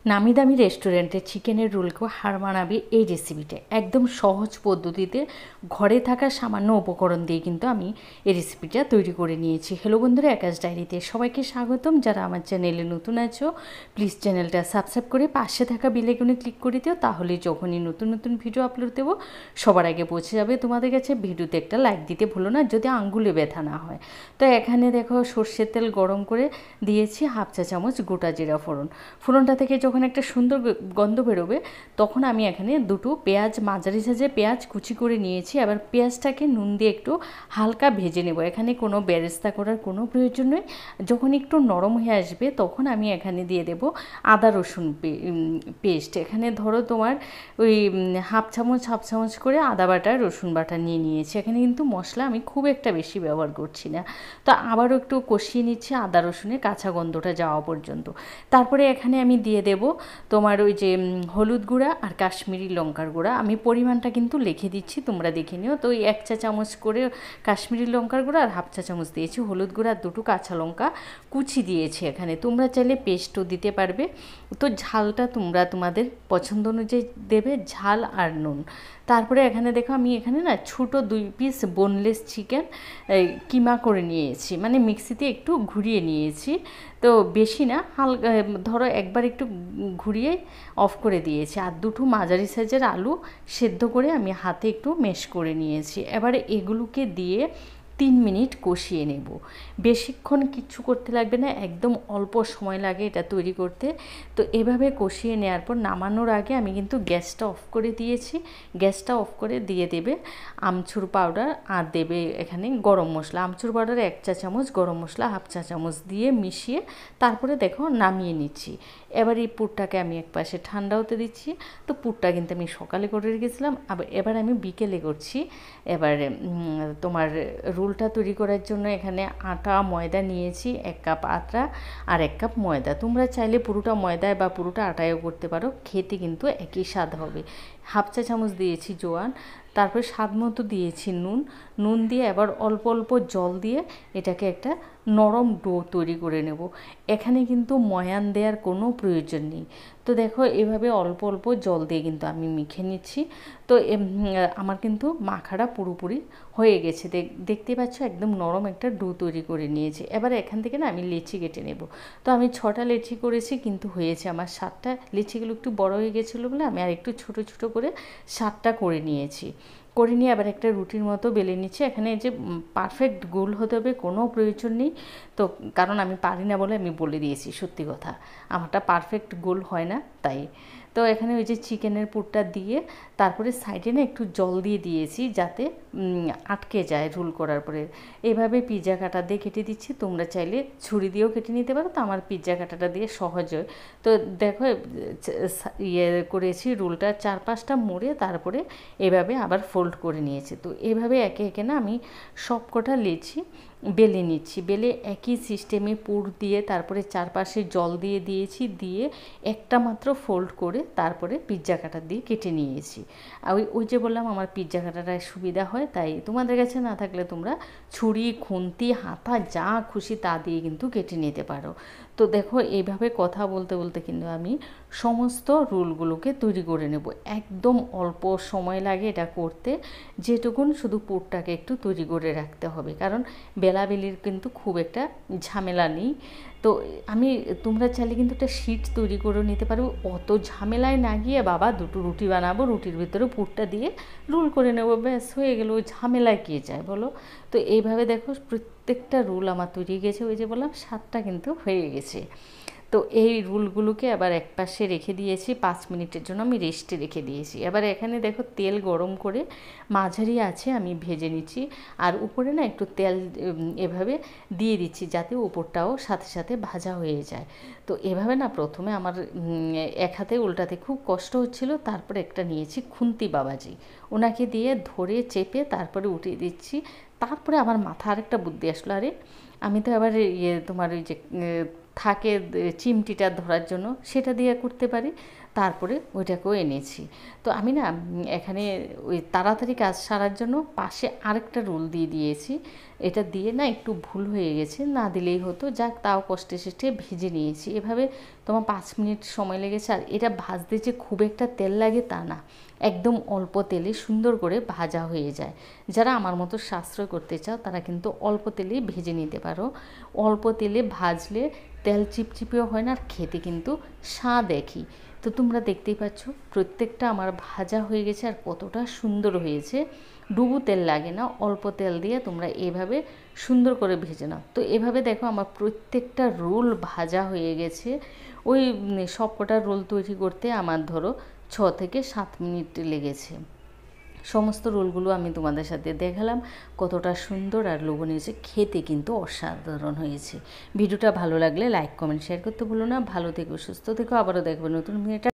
নামি দামি রেস্টুরেন্টের চিকেনের রোলকেও হার মানাবে এই রেসিপিটা। একদম সহজ পদ্ধতিতে ঘরে থাকা সামান্য উপকরণ দিয়ে কিন্তু আমি এই রেসিপিটা তৈরি করে নিয়েছি। হ্যালো বন্ধুরা, একাজ ডায়েরিতে সবাইকে স্বাগতম। যারা আমার চ্যানেলে নতুন আছো প্লিজ চ্যানেলটা সাবস্ক্রাইব করে পাশে থাকা বেল আইকনে ক্লিক করে দিও, তাহলে যখনই নতুন নতুন ভিডিও আপলোড দেবো সবার আগে পৌঁছে যাবে তোমাদের কাছে। ভিডিওতে একটা লাইক দিতে ভুলো না, যদি আঙ্গুলে ব্যথা না হয়। তো এখানে দেখো সর্ষের তেল গরম করে দিয়েছি, হাফ চা চামচ গোটা জিরা ফোড়ন। ফোড়নটা থেকে যখন একটা সুন্দর গন্ধ বেরোবে তখন আমি এখানে দুটো পেঁয়াজ, মাঝারি সাইজে পেঁয়াজ কুচি করে নিয়েছি। এবার পেঁয়াজটাকে নুন দিয়ে একটু হালকা ভেজে নেব। এখানে কোনো বেরেস্তা করার কোনো প্রয়োজন নেই। যখন একটু নরম হয়ে আসবে তখন আমি এখানে দিয়ে দেব আদা রসুন পেস্ট। এখানে ধরো তোমার ওই হাফ চামচ করে আদা বাটা রসুন বাটা নিয়ে নিয়েছি। এখানে কিন্তু মশলা আমি খুব একটা বেশি ব্যবহার করছি না। তো আবারও একটু কষিয়ে নিচ্ছি আদা রসুনের কাঁচা গন্ধটা যাওয়া পর্যন্ত। তারপরে এখানে আমি দিয়ে দেব তোমার ওই যে হলুদ গুঁড়া আর কাশ্মীরি লঙ্কার গুঁড়া। আমি পরিমাণটা কিন্তু লিখে দিচ্ছি, তোমরা দেখে নিও। তো ওই 1 চা চামচ করে কাশ্মীরি লঙ্কার গুঁড়া আর হাফ চা চামচ দিয়েছি হলুদ গুঁড়া, আর দুটো কাঁচা লঙ্কা কুচি দিয়েছি এখানে। তোমরা চাইলে পেস্টও দিতে পারবে। তো ঝালটা তোমরা তোমাদের পছন্দ অনুযায়ী দেবে, ঝাল আর নুন। তারপরে এখানে দেখো আমি এখানে না ছোটো 2 পিস বোনলেস চিকেন কিমা করে নিয়েছি, মানে মিক্সিতে একটু ঘুরিয়ে নিয়েছি। তো বেশি না, হালকা ধরো একবার একটু ঘুরিয়ে অফ করে দিয়েছি। আর দুটো মাঝারি সাইজের আলু সেদ্ধ করে আমি হাতে একটু ম্যাশ করে নিয়েছি। এবারে এগুলোকে দিয়ে 3 মিনিট কষিয়ে নেব। বেশিক্ষণ কিচ্ছু করতে লাগবে না, একদম অল্প সময় লাগে এটা তৈরি করতে। তো এভাবে কষিয়ে নেওয়ার পর নামানোর আগে আমি কিন্তু গ্যাসটা অফ করে দিয়েছি। গ্যাসটা অফ করে দিয়ে দেবে আমচুর পাউডার আর দেবে এখানে গরম মশলা। আমচুর পাউডার 1 চা চামচ, গরম মশলা হাফ চা চামচ দিয়ে মিশিয়ে তারপরে দেখো নামিয়ে নিচ্ছি। এবার এই পুরটাকে আমি একপাশে ঠান্ডা হতে দিচ্ছি। তো পুরটা কিন্তু আমি সকালে করে রেখেছিলাম, এবার আমি বিকেলে করছি। এবার তোমার রোলটা তৈরি করার জন্য এখানে আটা ময়দা নিয়েছি, 1 কাপ আটা আর 1 কাপ ময়দা। তোমরা চাইলে পুরোটা ময়দায় বা পুরোটা আটায়ও করতে পারো, খেতে কিন্তু একই স্বাদ হবে। হাফ চা চামচ দিয়েছি জোয়ান, তারপরে স্বাদ মতো দিয়েছি নুন দিয়ে এবার অল্প অল্প জল দিয়ে এটাকে একটা নরম ডো তৈরি করে নেব। এখানে কিন্তু ময়ান দেওয়ার কোনো প্রয়োজন নেই। তো দেখো এভাবে অল্প অল্প জল দিয়ে কিন্তু আমি মেখে নিচ্ছি। তো আমার কিন্তু মাখাটা পুরোপুরি হয়ে গেছে, দেখতে পাচ্ছ একদম নরম একটা ডো তৈরি করে নিয়েছি। এবার এখান থেকে না আমি লেচি কেটে নেব। তো আমি 6টা লেচি করেছি, কিন্তু হয়েছে আমার 7টা। লেচিগুলো একটু বড় হয়ে গেছিলো বলে আমি আর একটু ছোটো ছোটো করে 7টা করে নিয়েছি। করে নিয়ে আবার একটা রুটির মতো বেলে নিচ্ছি। এখানে যে পারফেক্ট গোল হতে হবে কোনো প্রয়োজন নেই। তো কারণ আমি পারি না বলে আমি বলে দিয়েছি, সত্যি কথা আমারটা পারফেক্ট গোল হয় না তাই। তো এখানে ওই যে চিকেনের পুরটা দিয়ে তারপরে সাইডে না একটু জল দিয়ে দিয়েছি যাতে আটকে যায় রোল করার পরে। এভাবে পিৎজা কাটা দিয়ে কেটে দিচ্ছি, তোমরা চাইলে ছুরি দিয়েও কেটে নিতে পারো। তো আমার পিৎজা কাটাটা দিয়ে সহজ হয়। তো দেখো করেছি রোলটা 4-5টা মুড়ে তারপরে এভাবে আবার ফোল্ড করে নিয়েছি। তো এভাবে একে একে না আমি সব কটা লেচি বেলে নিচ্ছি। বেলে একই সিস্টেমে পুর দিয়ে তারপরে চারপাশে জল দিয়ে দিয়েছি, দিয়ে একটা মাত্র ফোল্ড করে তারপরে পিৎজা কাটার দিয়ে কেটে নিয়েছি। আর ওই যে বললাম আমার পিৎজা কাটাটা সুবিধা হয়, তাই তোমাদের কাছে না থাকলে তোমরা ছুরি, খুন্তি, হাতা যা খুশি তা দিয়ে কিন্তু কেটে নিতে পারো। তো দেখো এইভাবে কথা বলতে বলতে কিন্তু আমি সমস্ত রোলগুলোকে তৈরি করে নেব। একদম অল্প সময় লাগে এটা করতে, যেটুকুন শুধু পুরটাকে একটু তৈরি করে রাখতে হবে, কারণ বেলাবেলির কিন্তু খুব একটা ঝামেলা নেই। তো তোমরা চাইলে কিন্তু একটা শিট তৈরি করে নিতে পারো। অত ঝামেলায় না গিয়ে বাবা দুটো রুটি বানাবো, রুটির ভিতরে পুরটা দিয়ে রোল করে নেবো, ব্যাস হয়ে গেল, ওই ঝামেলায় কে যায় বলো। তো এইভাবে দেখো প্রত্যেকটা রোল আমার তৈরি গেছে। ওই যে বললাম 7টা কিন্তু হয়ে গেছে। তো এই রোলগুলোকে আবার একপাশে রেখে দিয়েছি, 5 মিনিটের জন্য আমি রেস্টে রেখে দিয়েছি। এবার এখানে দেখো তেল গরম করে মাঝারি আছে আমি ভেজে নিচ্ছি। আর উপরে না একটু তেল এভাবে দিয়ে দিচ্ছি যাতে উপরটাও সাথে সাথে ভাজা হয়ে যায়। তো এভাবে না প্রথমে আমার এক হাতে উল্টাতে খুব কষ্ট হচ্ছিল, তারপরে একটা নিয়েছি খুন্তি বাবাজি, ওনাকে দিয়ে ধরে চেপে তারপরে উঠিয়ে দিচ্ছি। তারপরে আমার মাথা আরেকটা বুদ্ধি আসলো, আরে আমি তো আবার তোমার ওই যে থাকে চিমটিটা ধরার জন্য, সেটা দিয়ে করতে পারি। তারপরে ওইটাকেও এনেছি। তো আমি না এখানে ওই তাড়াতাড়ি কাজ সারার জন্য পাশে আরেকটা রোল দিয়ে দিয়েছি, এটা দিয়ে না একটু ভুল হয়ে গেছে, না দিলেই হতো, যাক তাও কষ্টে সৃষ্টে ভেজে নিয়েছি। এভাবে তোমার 5 মিনিট সময় লেগেছে। আর এটা ভাজতে যে খুব একটা তেল লাগে তা না, একদম অল্প তেলে সুন্দর করে ভাজা হয়ে যায়। যারা আমার মতো সাশ্রয় করতে চাও তারা কিন্তু অল্প তেলেই ভেজে নিতে পারো। অল্প তেলে ভাজলে তেল চিপচিপেও হয় না, আর খেতে কিন্তু স্বাদ একই। তো তোমরা দেখতেই পাচ্ছ প্রত্যেকটা আমার ভাজা হয়ে গেছে আর কতটা সুন্দর হয়েছে। ডুবো তেল লাগে না, অল্প তেল দিয়ে তোমরা এভাবে সুন্দর করে ভেজে নাও। তো এভাবে দেখো আমার প্রত্যেকটা রোল ভাজা হয়ে গেছে। ওই সবকটা রোল তৈরি করতে আমার ধরো 6 থেকে 7 মিনিট লেগেছে। সমস্ত রোলগুলো আমি তোমাদের সাথে দেখালাম, কতটা সুন্দর আর লোভনীয় হয়েছে, খেতে কিন্তু অসাধারণ হয়েছে। ভিডিওটা ভালো লাগলে লাইক কমেন্ট শেয়ার করতে ভুলো না। ভালো থেকো, সুস্থ থেকো, আবারও দেখবো নতুন ভিডিওটা।